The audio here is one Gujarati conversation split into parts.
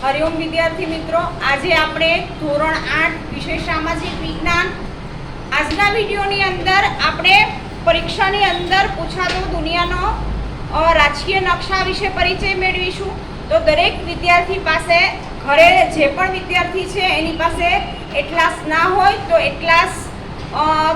हरिओम विद्यार्थी मित्रों, आज આપણે ધોરણ 8 વિષય સામાજિક વિજ્ઞાન આજના વિડિયોની અંદર આપણે પરીક્ષાની અંદર પૂછાતો દુનિયાનો રાજકીય નકશા વિશે પરિચય મેળવીશું। તો દરેક વિદ્યાર્થી પાસે ઘરે જે પણ વિદ્યાર્થી છે એની પાસે એટલાસ ના હોય તો એટલાસ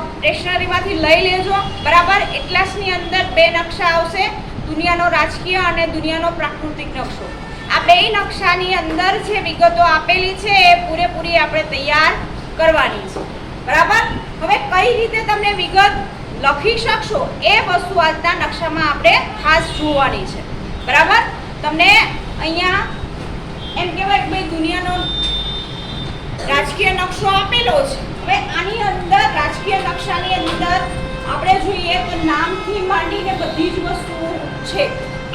સ્ટેશનરીમાંથી લઈ લેજો, બરાબર। એટલાસની અંદર બે નકશા આવશે, દુનિયાનો રાજકીય અને દુનિયાનો પ્રાકૃતિક નકશો। આ બે નકશાની અંદર જે વિગતો આપેલી છે એ પૂરેપૂરી આપણે તૈયાર કરવાની છે, બરાબર। હવે કઈ રીતે તમને વિગત લખી શકશો એ વસ્તુ આજના નકશામાં આપણે ખાસ જોવાની છે, બરાબર। તમને અહીંયા એમ કહેવાય કે ભાઈ દુનિયાનો રાજકીય નકશો આપેલો છે। હવે આની અંદર રાજકીય નકશાની અંદર આપણે જોઈએ તો નામથી માંડીને બધી જ વસ્તુઓ છે,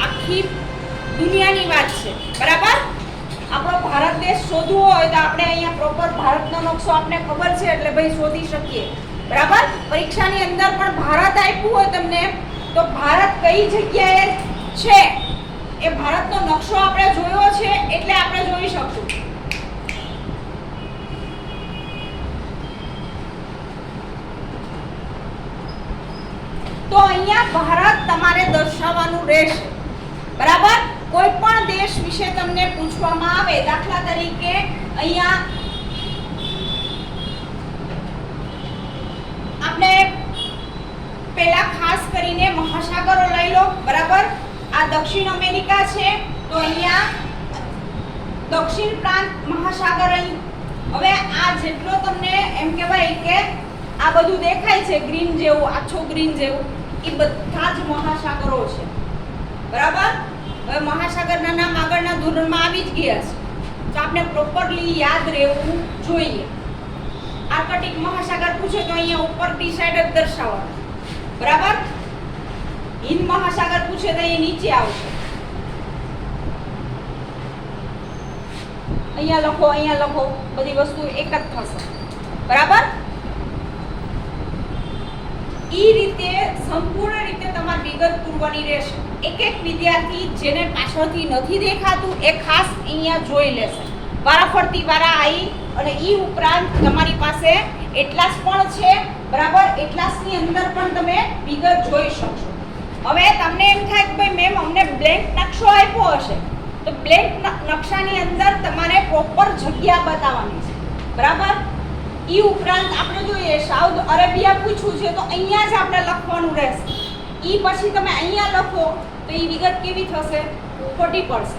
આખી દુનિયાની વાત છે, બરાબર। આપણો ભારત દેશ શોધવો હોય તો આપણે અહીંયા પ્રોપર ભારતનો નકશો આપણે ખબર છે એટલે ભાઈ શોધી શકીએ, બરાબર। પરીક્ષાની અંદર પણ ભારત આપ્યું હોય તમને તો ભારત કઈ જગ્યાએ છે એ ભારતનો નકશો આપણે જોયો છે એટલે આપણે જોઈ શકશું। તો અહીંયા ભારત તમારે દર્શાવવાનું રહેશે, બરાબર। કોઈ પણ દેશ વિશે તમને પૂછવામાં આવે, દાખલા તરીકે અહીંયા આપણે પહેલા ખાસ કરીને મહાસાગરો લઈ લો, બરાબર। આ દક્ષિણ અમેરિકા છે તો અહીંયા દક્ષિણ પ્રાંત મહાસાગર। હવે આ જેટલો તમને એમ કહેવાય કે આ બધું દેખાય છે ગ્રીન જેવું, આછો ગ્રીન જેવું, એ બધા જ મહાસાગરો છે, બરાબર। હવે મહાસાગરના નામ આગળના ધોરણમાં આવી જ ગયા છે તો આપણે પ્રોપરલી યાદ રહેવું જોઈએ। આર્કટિક મહાસાગર પૂછે તો અહીંયા ઉપરની સાઈડ જ દર્શાવવાનું, બરાબર। હિંદ મહાસાગર પૂછે તો અહીંયા નીચે આવશે, અહીંયા લખો, બધી વસ્તુ એક જ થશે, બરાબર। ઈ રીતે સંપૂર્ણ રીતે તમારે વિગત પૂરવાની રહેશે। એક એક વિદ્યાર્થી જેને પાછળથી નથી દેખાતું એ ખાસ અહીંયા જોઈ લેશે, વારાફરતી વારા આવી। અને ઈ ઉપરાંત તમારી પાસે એટલાસ પણ છે, બરાબર। એટલાસની અંદર પણ તમે વિગત જોઈ શકશો। હવે તમને એમ થાય કે ભાઈ મેમ અમને બ્લેન્ક નકશો આપ્યો હશે તો બ્લેન્ક નકશાની અંદર તમારે પ્રોપર જગ્યા બતાવવાની છે, બરાબર। ઈ ઉપરાંત આપણે જોઈએ સાઉથ અરેબિયા પૂછ્યું છે તો અહીંયા જ આપણે લખવાનું રહેશે। ઈ પછી તમે અહીંયા લખો તો ઈ વિગત કેવી થશે? ખોટી પડશે,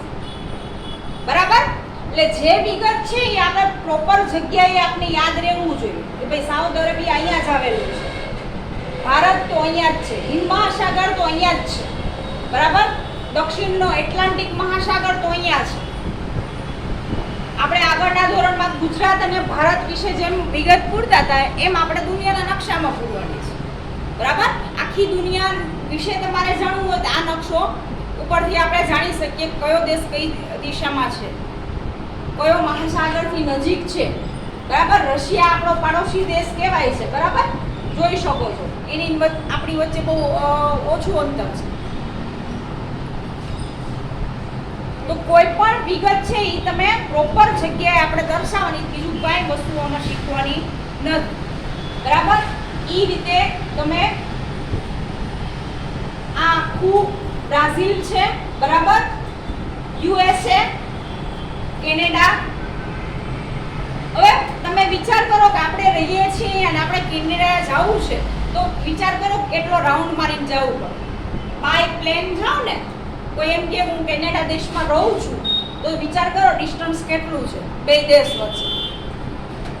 બરાબર। એટલે જે વિગત છે એ આપણે પ્રોપર જગ્યાએ આપણે યાદ રહેવું જોઈએ કે ભાઈ સાઉથ અરેબિયા અહીંયા જ આવેલું છે, ભારત તો અહીંયા જ છે, હિંદ મહાસાગર તો અહીંયા જ છે, બરાબર। દક્ષિણનો એટલાન્ટિક મહાસાગર તો અહીંયા છે। આપણે આગળના ધોરણમાં ગુજરાત અને ભારત વિશે જેમ વિગત પૂરતા હતા એમ આપણે દુનિયાના નકશામાં પૂરવાની છે, બરાબર। આખી દુનિયા વિશે તમારે જાણવું હોય તો આ નકશો ઉપરથી આપણે જાણી શકીએ કયો દેશ કઈ દિશામાં છે, કયો મહાસાગરથી નજીક છે, બરાબર। રશિયા આપણો પાડોશી દેશ કહેવાય છે, બરાબર, જોઈ શકો છો। એની આપણી વચ્ચે બહુ ઓછું અંતર છે। તો કોઈ પણ વિગત છે એ તમે પ્રોપર જગ્યાએ આપણે દર્શાવવાની, બીજું કાંઈ વસ્તુ આમાં શીખવાની નથી, બરાબર। એ રીતે તમે આ આખું બ્રાઝિલ છે, બરાબર, યુએસએ, કેનેડા। હવે તમે વિચાર કરો કે આપણે રહીએ છીએ અને આપણે કેનેડા જવું છે તો વિચાર કરો કેટલો રાઉન્ડ મારીને જવું પડે। બાય પ્લેન જાઓ ને, કોઈ એમ કે હું કેનેડા દેશમાં રહું છું તો વિચાર કરો ડિસ્ટન્સ કેટલું છે બે દેશ વચ્ચે,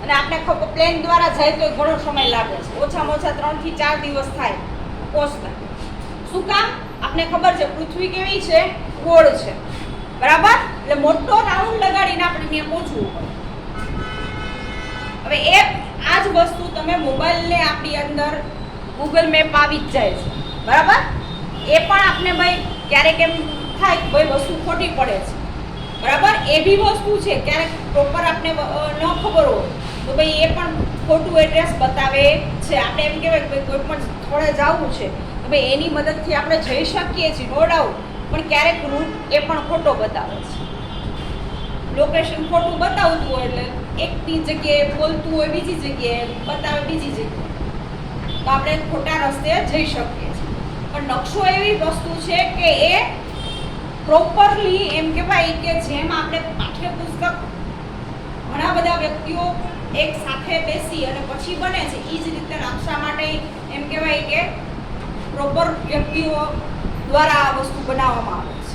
અને આપણે પ્લેન દ્વારા જાય તો ઘણો સમય લાગે છે, ઓછામાં ઓછા 3 થી 4 દિવસ થાય પહોંચતા। શું કામ? આપણે ખબર છે પૃથ્વી કેવી છે, ગોળ છે, બરાબર। એટલે મોટો રાઉન્ડ લગાડીને આપણે ત્યાં પહોંચવું પડે। હવે આ જ વસ્તુ તમે મોબાઈલને આપણી અંદર ગૂગલ મેપ આવી જ જાય છે, બરાબર। એ પણ આપણે ભાઈ ક્યારેક એમ થાય કે ભાઈ વસ્તુ ખોટી પડે છે, બરાબર। એ બી વસ્તુ છે ક્યારેક પ્રોપર આપણે ન ખબર હોય તો ભાઈ એ પણ ખોટું એડ્રેસ બતાવે છે। આપણે એમ કહેવાય કે કોઈ પણ થોડે જવું છે તો ભાઈ એની મદદથી આપણે જઈ શકીએ છીએ, નો ડાઉટ, પણ ક્યારેક રૂટ એ પણ ખોટો બતાવે છે। લોકેશન ખોટું બતાવતું હોય એટલે એકની જગ્યાએ બોલતું હોય બીજી જગ્યાએ બતાવે બીજી જગ્યાએ, તો આપણે ખોટા રસ્તે જઈ શકીએ છીએ. પણ નકશો એવી વસ્તુ છે કે એ પ્રોપરલી એમ કહેવાય કે જેમ આપણે પાઠ્યપુસ્તક ઘણા બધા વ્યક્તિઓ એક સાથે બેસી અને પછી બને છે એ જ રીતે નકશા માટે એમ કહેવાય કે પ્રોપર વ્યક્તિઓ દ્વારા આ વસ્તુ બનાવવામાં આવે છે.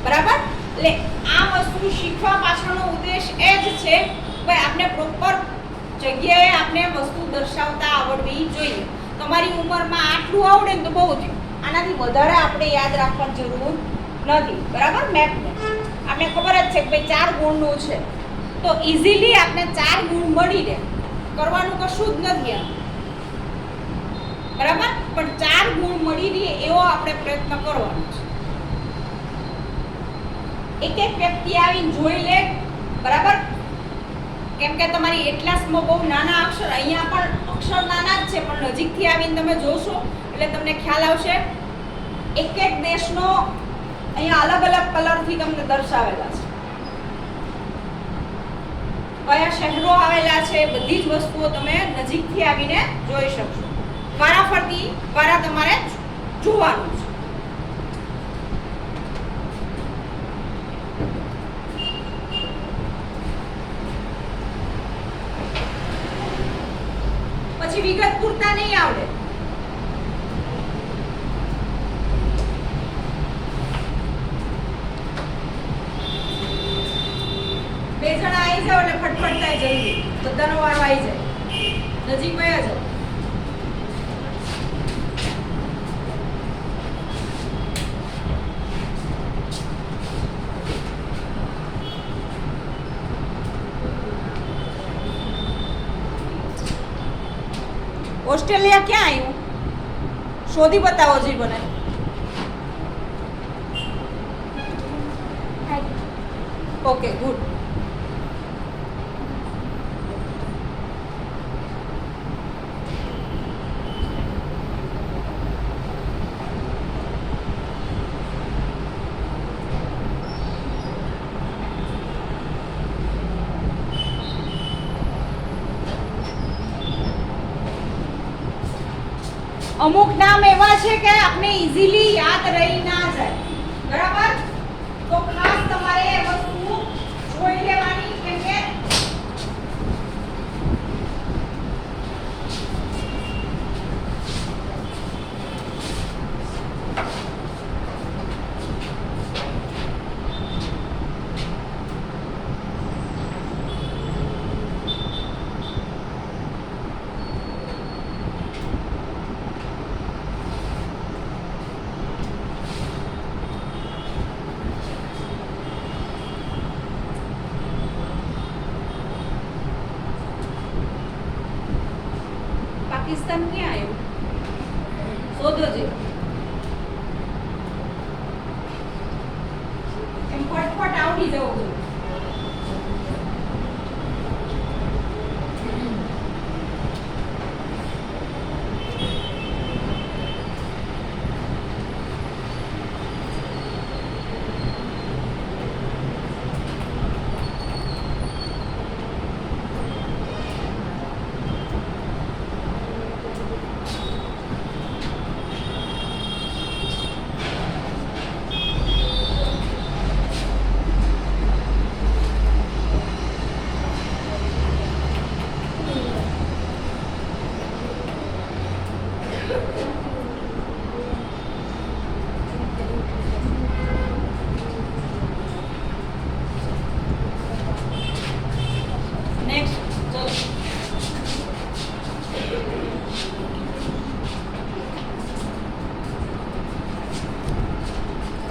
બરાબર? એટલે આ વસ્તુ શીખવા પાછળનો ઉદ્દેશ એ જ છે કે આપણે પ્રોપર જગ્યાએ આપણે વસ્તુ દર્શાવતા આવડવી જોઈએ. તમારી ઉંમરમાં આટલું આવડે ને તો બહુ થયું, આનાથી વધારે આપણે યાદ રાખવાની જરૂર નથી. બરાબર? મેથને આપણે ખબર જ છે કે ભાઈ 4 ગુણનું છે, તો ઇઝીલી આપણે 4 ગુણ મળી રહે, કરવાનું કશું જ નથી એમ. બરાબર? પણ 4 ગુણ મળી રહે એવો આપણે પ્રયત્ન કરવાનો છે. એક એક વ્યક્તિ આવીને જોઈ લે. બરાબર? કેમ કે તમારી એટલાસમાં બહુ નાના અક્ષર, અહીંયા પણ અક્ષર નાના જ છે, પણ નજીકથી આવીને તમે જોશો એટલે તમને ખ્યાલ આવશે. એક એક દેશનો અહીંયા અલગ અલગ કલરથી તમને દર્શાવેલા છે, કયા શહેરો આવેલા છે, બધી જ વસ્તુઓ તમે નજીકથી આવીને જોઈ શકશો. વારાફરતી વારા તમારે જોવાનું છે. પછી વિગત પૂરતા નહીં આવડે. બે જણા આવી જાવ એટલે ફટફટ થાય જલ્દી, બધાનો વારો આવી જાય. નજીક વયા જાવ. ઓસ્ટ્રેલિયા ક્યાં આવ્યું? શોધી બતાવો જી મને. Okay, good. અમુક નામ એવા છે કે આપણે ઇઝીલી યાદ રહી ના જાય. બરાબર? તો ખાસ તમારે એ વસ્તુ જોઈ લેવાની. કેમ કે પાકિસ્તાન ક્યાં આવ્યું? શોધો જી. એમ ફટફટ આવડી જવું જોઈએ.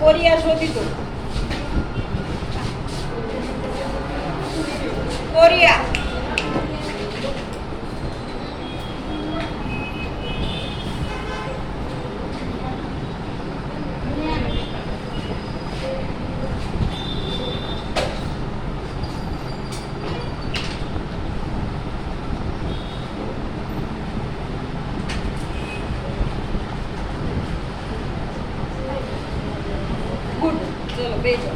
કોરિયા શોધી દો. કોરિયા. ગુડ. ચલો બેસો.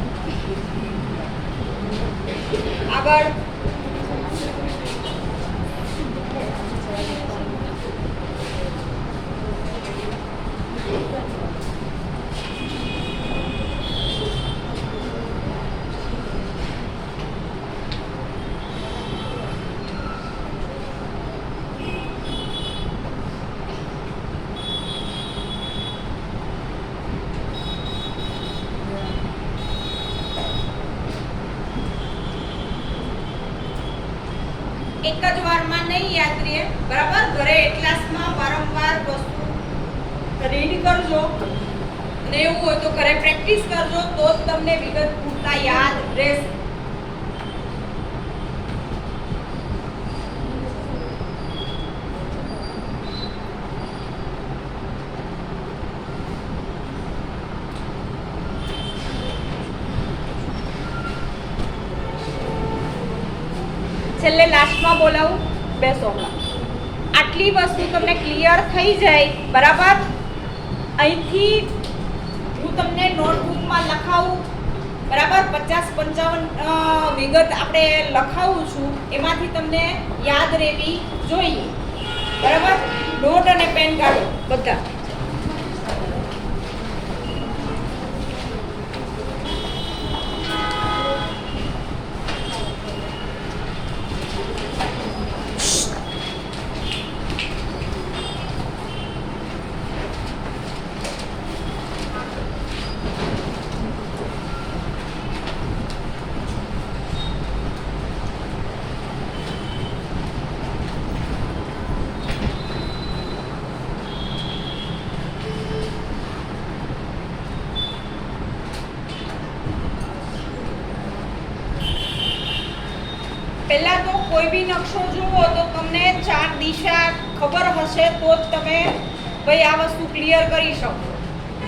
આગળ એક જ વારમાં નહીં યાદ રહે, બરાબર? ઘરે એટલાસમાં વારંવાર વસ્તુ રીડ કરજો અને એવું હોય તો ઘરે પ્રેક્ટિસ કરજો, તો જ તમને વિગત પૂરતા યાદ રહેશે. છેલ્લે લાસ્ટમાં બોલાવું, બેસો. આટલી વસ્તુ તમને ક્લિયર થઈ જાય, બરાબર? અહીંથી હું તમને નોટબુકમાં લખાવું, બરાબર? 50-55 વિગત આપણે લખાવું છું, એમાંથી તમને યાદ રહેવી જોઈએ, બરાબર? નોટ અને પેન કાઢો બધા. પહેલા તો કોઈ બી નકશો જુઓ તો તમને 4 દિશા ખબર હશે તો જ તમે ભાઈ આ વસ્તુ ક્લિયર કરી શકો,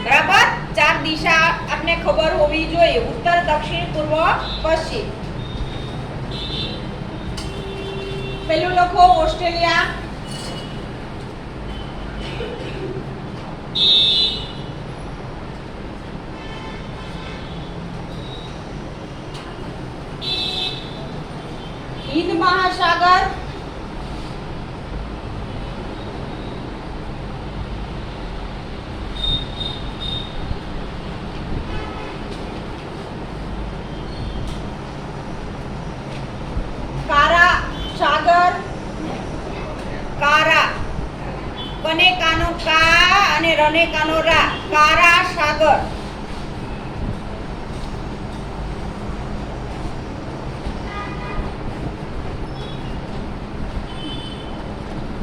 બરાબર? 4 દિશા આપને ખબર હોવી જોઈએ, ઉત્તર, દક્ષિણ, પૂર્વ, પશ્ચિમ. પેલું લખો ઓસ્ટ્રેલિયા, હિંદ મહાસાગર, કારા સાગર, કારા, કને કાનો કા અને રને કાનો રા, કારા સાગર.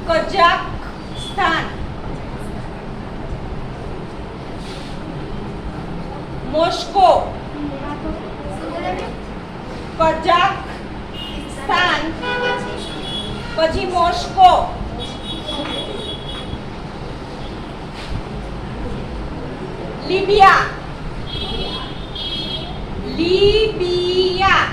કઝાકસ્તાન, મોસ્કો, કઝાકસ્તાન પછી મોસ્કો, લિબિયા, લિબિયા,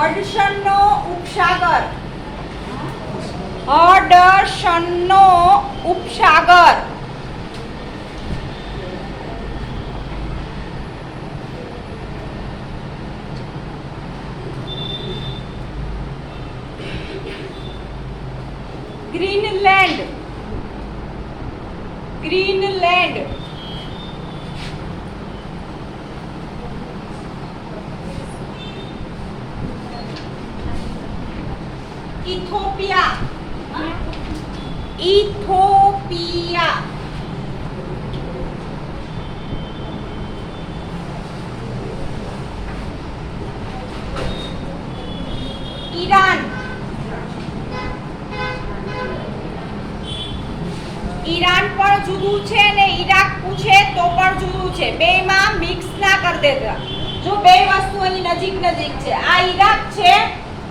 હડસનનો ઉપસાગર, હડસનનો ઉપસાગર, Greenland, Greenland, Ethiopia, Ethiopia, Iran, Iran પણ જુદું છે ને ઈરાક પૂછે તો પણ જુદું છે, બેમાં મિક્સ ના કરી દેતા. જો બે વસ્તુ અહીં નજીક નજીક છે, આ ઈરાક છે,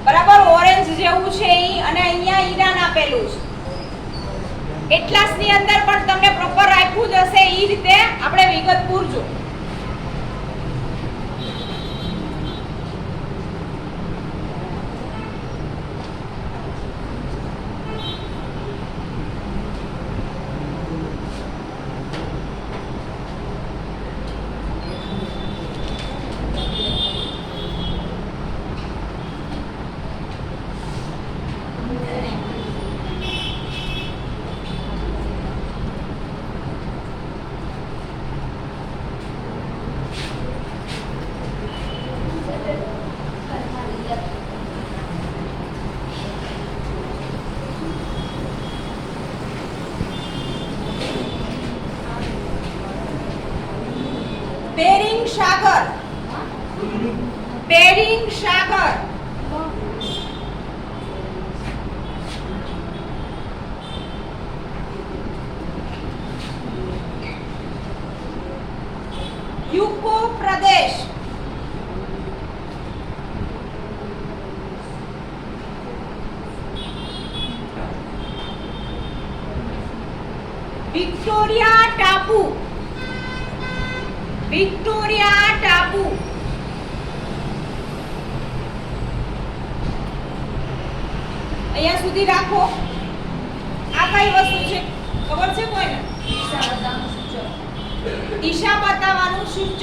બરાબર? ઓરેન્જ જેવું છે ઈ, અને અહીંયા ઈરાન આપેલું છે. એટલાસની અંદર પણ તમને પ્રોપર આપ્યું જ હશે, ઈ રીતે આપણે વિગત પૂરજો. બેરિંગ સાગર, યુકો પ્રદેશ, વિક્ટોરિયા ટાપુ, વિક્ટોરિયા ટાપુ, અહીંયા સુધી રાખો. આ કઈ વસ્તુ છે ખબર છે કોઈને? દિશા બતાવવાનું સૂચક,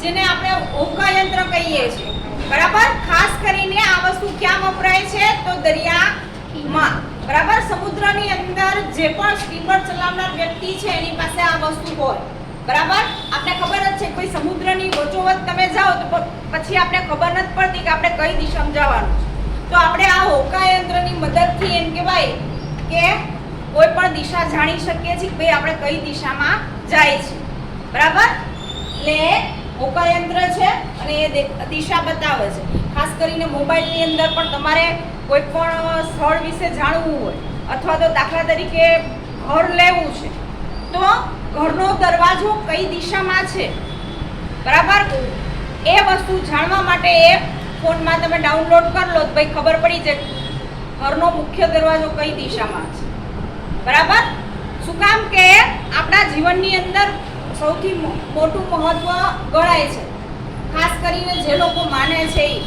જેને આપણે હોકાયંત્ર કહીએ છીએ. બરાબર. ખાસ કરીને આ વસ્તુ ક્યાં વપરાય છે? તો દરિયામાં. બરાબર. સમુદ્રની અંદર જે પણ સ્ટીમર ચલાવનાર વ્યક્તિ છે એની પાસે આ વસ્તુ હોય. બરાબર. આપણે ખબર જ છે કોઈ સમુદ્રની વચ્ચોવચ્ચ તમે જાઓ તો પછી આપણે ખબર નથી પડતી કે આપણે કઈ દિશામાં જવાનું છે. તો આપણે આ હોકાયંત્રની મદદથી એમ કહેવાય કે કોઈ પણ દિશા જાણી શકીએ છીએ કે ભાઈ આપણે કઈ દિશામાં જાય છે. બરાબર. એટલે હોકાયંત્ર છે અને એ દિશા બતાવે છે. ખાસ કરીને મોબાઈલની અંદર પણ તમારે કોઈ પણ સ્થળ વિશે જાણવું હોય અથવા તો દાખલા તરીકે ઘર લેવું છે તો ઘરનો દરવાજો કઈ દિશામાં છે, બરાબર, એ વસ્તુ જાણવા માટે એ ફોનમાં તમે ડાઉનલોડ કરી લો તો ભાઈ ખબર પડી જાય ઘરનો મુખ્ય દરવાજો કઈ દિશામાં છે. બરાબર. શું કામ કે આપણા જીવનની અંદર સૌથી મોટું મહત્વ ગણાય છે. ખાસ કરીને જે લોકો માને છે એ,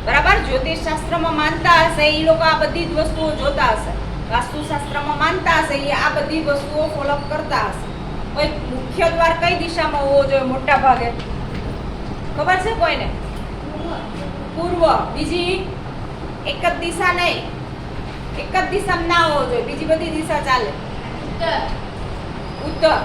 બરાબર, જ્યોતિષ શાસ્ત્રમાં માનતા હશે એ લોકો આ બધી જ વસ્તુઓ જોતા હશે. વાસ્તુશાસ્ત્રમાં માનતા હશે એ આ બધી વસ્તુઓ ફોલો કરતા હશે. કોઈ મુખ્ય દ્વાર કઈ દિશામાં હોવો જોઈએ? મોટા ભાગે ખબર છે કોઈને? પૂર્વ. બીજી એક જ દિશા નહીં, એક જ દિશામાં ના હોવો જોઈએ, બીજી બધી દિશા ચાલે. ઉત્તર.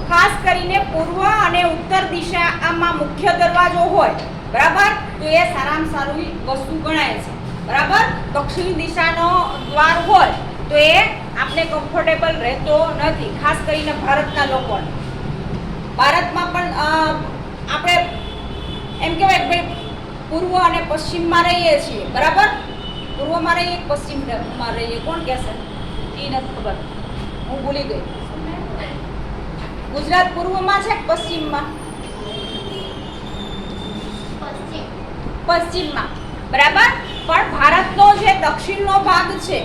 ખાસ કરીને પૂર્વ અને ઉત્તર દિશામાં મુખ્ય દરવાજો હોય, બરાબર, તો એ સારામાં સારું વસ્તુ ગણાય છે. બરાબર. દક્ષિણ દિશાનો દ્વાર હોય તો એ આપણે કમ્ફર્ટેબલ રહેતો નથી, ખાસ કરીને ભારતના લોકોને. ભારતમાં પણ આપણે એમ કહેવાય કે ભાઈ પૂર્વ અને પશ્ચિમમાં રહીએ છીએ. બરાબર. પૂર્વમાં રહીએ પશ્ચિમમાં રહીએ, કોણ કહેશે? એ નથી ખબર, હું ભૂલી ગઈ. ગુજરાત પૂર્વમાં છે કે પશ્ચિમમાં? પશ્ચિમમાં. બરાબર. પણ ભારતનો જે દક્ષિણનો ભાગ છે,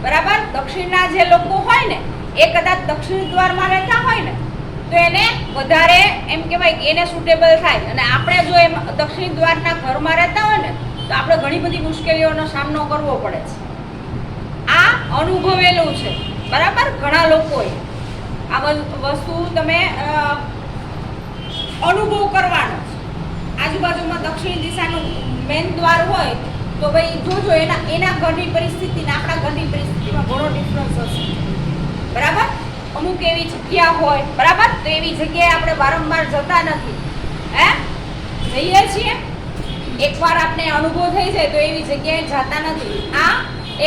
બરાબર, દક્ષિણના જે લોકો હોય ને એ કદાચ દક્ષિણ દ્વારમાં રહેતા હોય ને તો એને વધારે એમ કહેવાય કે એને સુટેબલ થાય. અને આપણે જો એમ દક્ષિણ દ્વારના ઘરમાં રહેતા હોય ને તો આપણે ઘણી બધી મુશ્કેલીઓનો સામનો કરવો પડે છે. આ અનુભવેલું છે. બરાબર. ઘણા લોકોએ આ વસ્તુ તમે અનુભવ કરવાનો છે. આજુબાજુમાં દક્ષિણ દિશાનું મેન દ્વાર હોય તો ભાઈ જોજો એના ઘરની પરિસ્થિતિ ને આપણા ઘરની પરિસ્થિતિમાં ઘણો ડિફરન્સ હશે. બરાબર. અમુક એવી જગ્યા હોય, બરાબર, તો એવી જગ્યાએ આપણે વારંવાર જતા નથી. જઈએ છીએ એકવાર આપણે અનુભવ થઈ જાય તો એવી જગ્યાએ જતા નથી. આ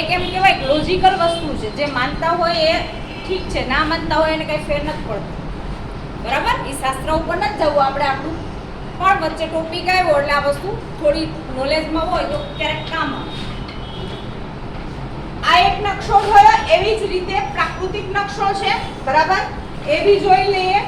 એક એમ કહેવાય લોજિકલ વસ્તુ છે. જે માનતા હોય એ ઠીક છે, ના માનતા હોય એને કઈ ફેર નથી પડતો. બરાબર. એ શાસ્ત્ર ઉપર નથી જવું આપણે આપણું, પણ વચ્ચે ટોપિક આવ્યો એટલે આ વસ્તુ થોડી નોલેજમાં હોય તો ક્યારેક કામ આવે. આ એક નકશો થયો. એવી જ રીતે પ્રાકૃતિક નકશો છે. બરાબર. એ બી જોઈ લઈએ.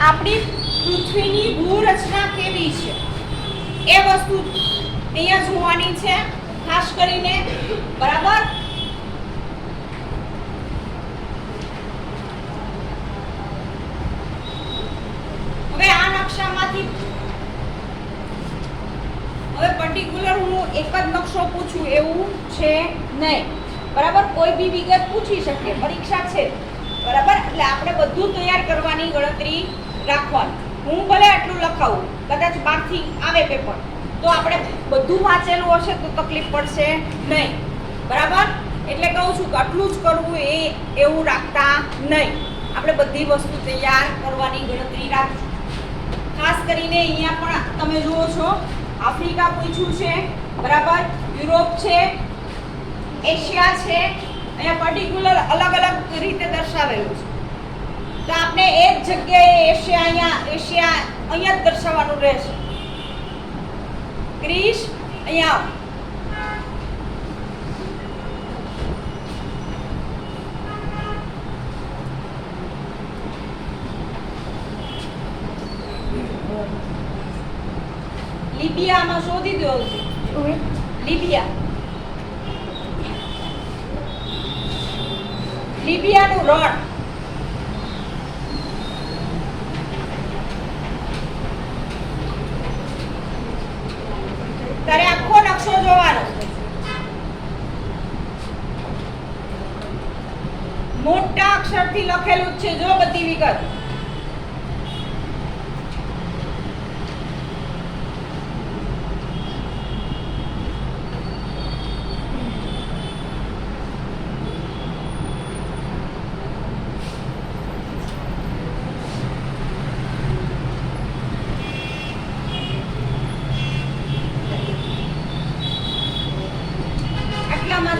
આપણી પૃથ્વીની ભૂરચના કેવી છે એ વસ્તુ અહીંયા જોવાની છે ખાસ કરીને. બરાબર. હવે આ નકશામાંથી હવે પર્ટિક્યુલર હું એક જ નકશો પૂછું એવું છે નહીં. બરાબર. કોઈ બી વિગત પૂછી શકીએ, પરીક્ષા છે. બરાબર. એટલે આપણે બધું તૈયાર કરવાની ગણતરી રાખવાની. હું ભલે આટલું લખાવું, કદાચ બહારથી આવે પેપર, તો આપણે બધું વાંચેલું હશે તો તકલીફ પડશે નહીં. બરાબર. એટલે કહું છું કે આટલું જ કરવું એવું રાખતા નહીં. આપણે બધી વસ્તુ તૈયાર કરવાની ગણતરી રાખશું. ખાસ કરીને અહીંયા પણ તમે જુઓ છો, આફ્રિકા પૂછ્યું છે, બરાબર, યુરોપ છે, એશિયા છે. અહીંયા પર્ટિક્યુલર અલગ અલગ રીતે દર્શાવેલું છે. તો આપણે એ જ જગ્યાએ એશિયા અહીંયા જ દર્શાવવાનું રહેશે. ક્રિશ અહીંયા લિબિયામાં શોધી દો. લિબિયાનું રણ. તારે આખો નકશો જોવાનો. મોટા અક્ષરથી લખેલું જ છે, જો બધી વિગત.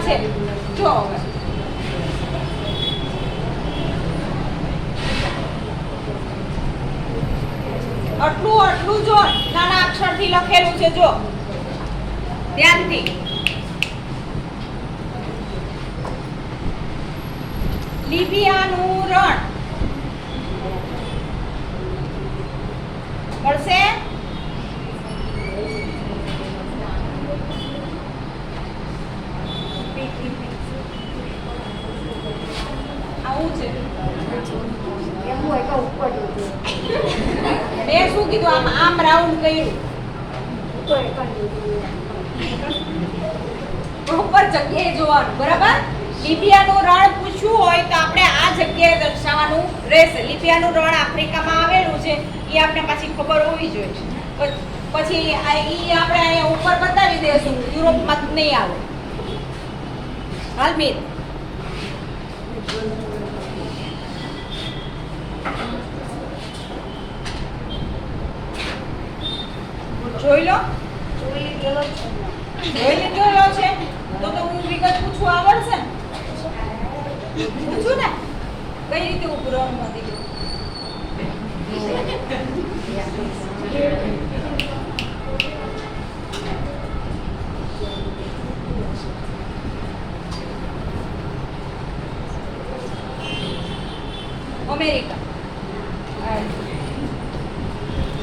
છે જો હવે આટલું જો નાના અક્ષરથી લખેલું છે, જો ધ્યાનથી. લિબિયાનું રણ મળશે. આવું છે. મેં શું કીધું, આમ રાઉન્ડ કર્યું. પ્રોપર જગ્યાએ જોવાનું. બરાબર. લિબિયાનું રણ પૂછ્યું હોય તો આપણે આ જગ્યાએ દર્શાવવાનું રહેશે. લિબિયાનું રણ આફ્રિકામાં આવેલું છે, એ આપણે પાછી ખબર હોવી જોઈએ. પછી ઈ આપણે અહીંયા ઉપર બતાવી દઈશું, યુરોપમાં નહીં આવે. હાલ મીર જોઈ લો. જોઈ લીધેલો છે તો હું વિગત પૂછવું આવડશે ને? પૂછું ને કઈ રીતે ઉભરવાનું નથી. અમેરિકા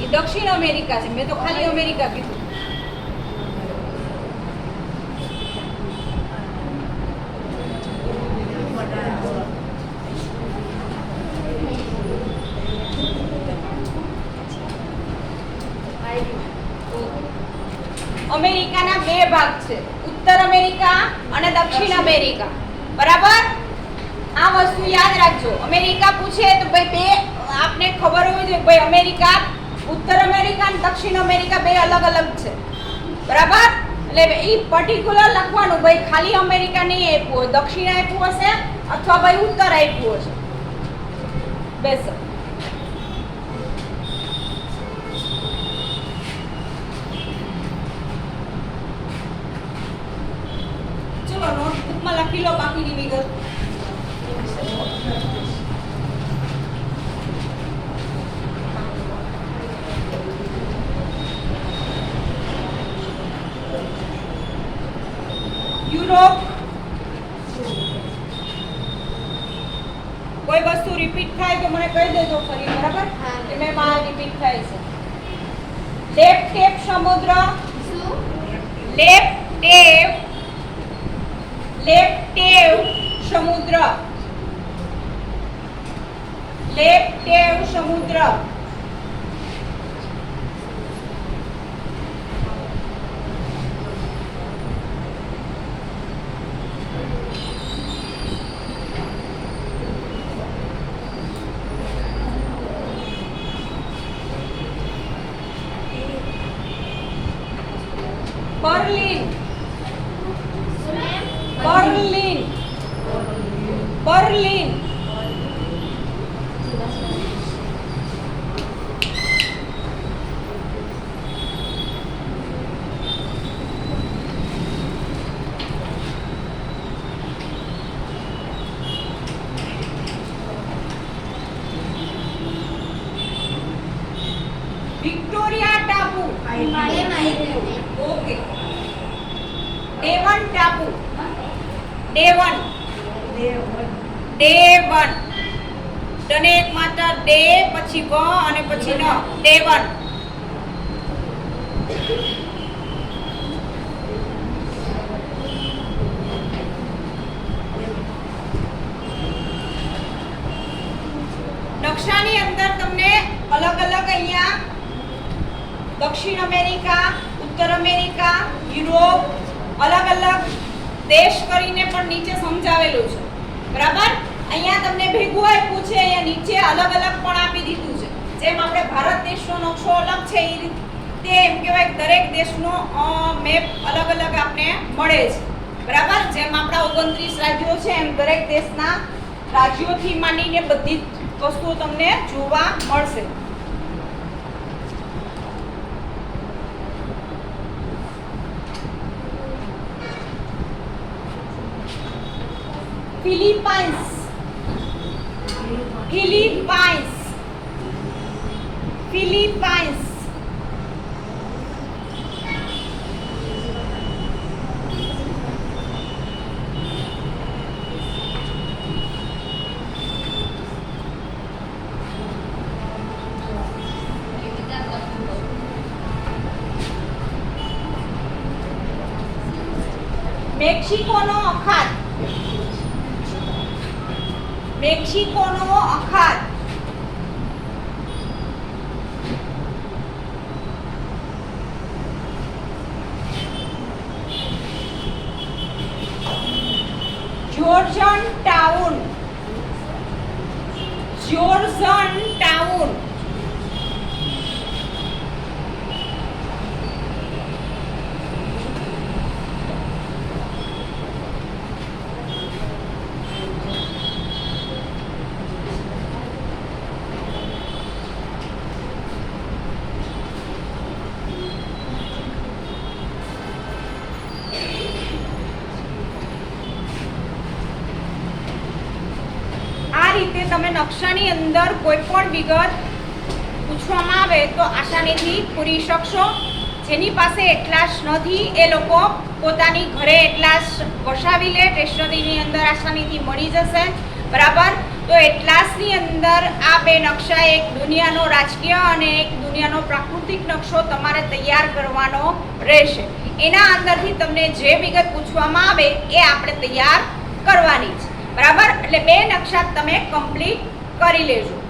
એ દક્ષિણ અમેરિકા છે. મેં તો ખાલી અમેરિકા કીધું. અમેરિકાના બે ભાગ છે, ઉત્તર અમેરિકા અને દક્ષિણ અમેરિકા. બરાબર. આ વસ્તુ યાદ રાખજો. અમેરિકા પૂછે તો ભાઈ બે આપને ખબર હોવી જોઈએ, ભાઈ અમેરિકા, ઉત્તર અમેરિકા અને દક્ષિણ અમેરિકા બે અલગ અલગ છે. બરાબર. એટલે એ પર્ટિક્યુલર લખવાનું, ભાઈ ખાલી અમેરિકા નહીં આપ્યું હોય, દક્ષિણ આપ્યું હશે અથવા ભાઈ ઉત્તર આપ્યું હશે. બેસ. ચલો નોટબુકમાં લખી લો બાકીની વિગત. યુરોપ. કોઈ વસ્તુ રિપીટ થાય તો મને કહી દેજો ફરી. બરાબર. એટલે માં રિપીટ થાય છે. લેપ ટેપ સમુદ્ર. લેપ ટેપ સમુદ્ર. લેપ ટેપ સમુદ્ર. ઓકે. ડેવન ટાપુ. ડેવન. ડેવન. તને એક માત્ર ડે પછી વ અને પછી ન. ડેવન. નકશાની અંદર તમને અલગ અલગ અહીંયા દક્ષિણ અમેરિકા, ઉત્તર અમેરિકા, યુરોપ અલગ અલગ દેશ કરીને પણ નીચે સમજાવેલું છે. બરાબર? અહીંયા તમને ભેગું આપ્યું છે, અહીંયા નીચે અલગ અલગ પણ આપી દીધું છે. જેમ આપણે ભારત દેશનો નકશો અલગ છે એ રીતે એમ કહેવાય દરેક દેશનો મેપ અલગ અલગ આપણે મળે છે. બરાબર? જેમ આપણા 29 રાજ્યો છે એમ દરેક દેશના રાજ્યોથી માંડીને બધી વસ્તુઓ તમને જોવા મળશે. ફિલિપાઇન્સ. ફિલિપાઇન્સ. ફિલિપાઇન્સ. મેક્સિકોનો અખાત. મેક્સિકોનો અખાત. Georgetown. Georgetown. તમે નકશાની અંદર કોઈ પણ વિગત પૂછવામાં આવે તો આસાનીથી પૂરી શકશો. જેની પાસે એટલાસ નથી એ લોકો પોતાની ઘરે એટલાસ વસાવી લે, સ્ટેશનરીની અંદર આસાનીથી મળી જશે. બરાબર? તો એટલાસની અંદર આ બે નકશા, એક દુનિયાનો રાજકીય અને એક દુનિયાનો પ્રાકૃતિક નકશો તમારે તૈયાર કરવાનો રહેશે. એના અંદરથી તમને જે વિગત પૂછવામાં આવે એ આપણે તૈયાર કરવાની છે. બરાબર? એટલે બે નકશા તમે કમ્પ્લીટ કરી લેજો.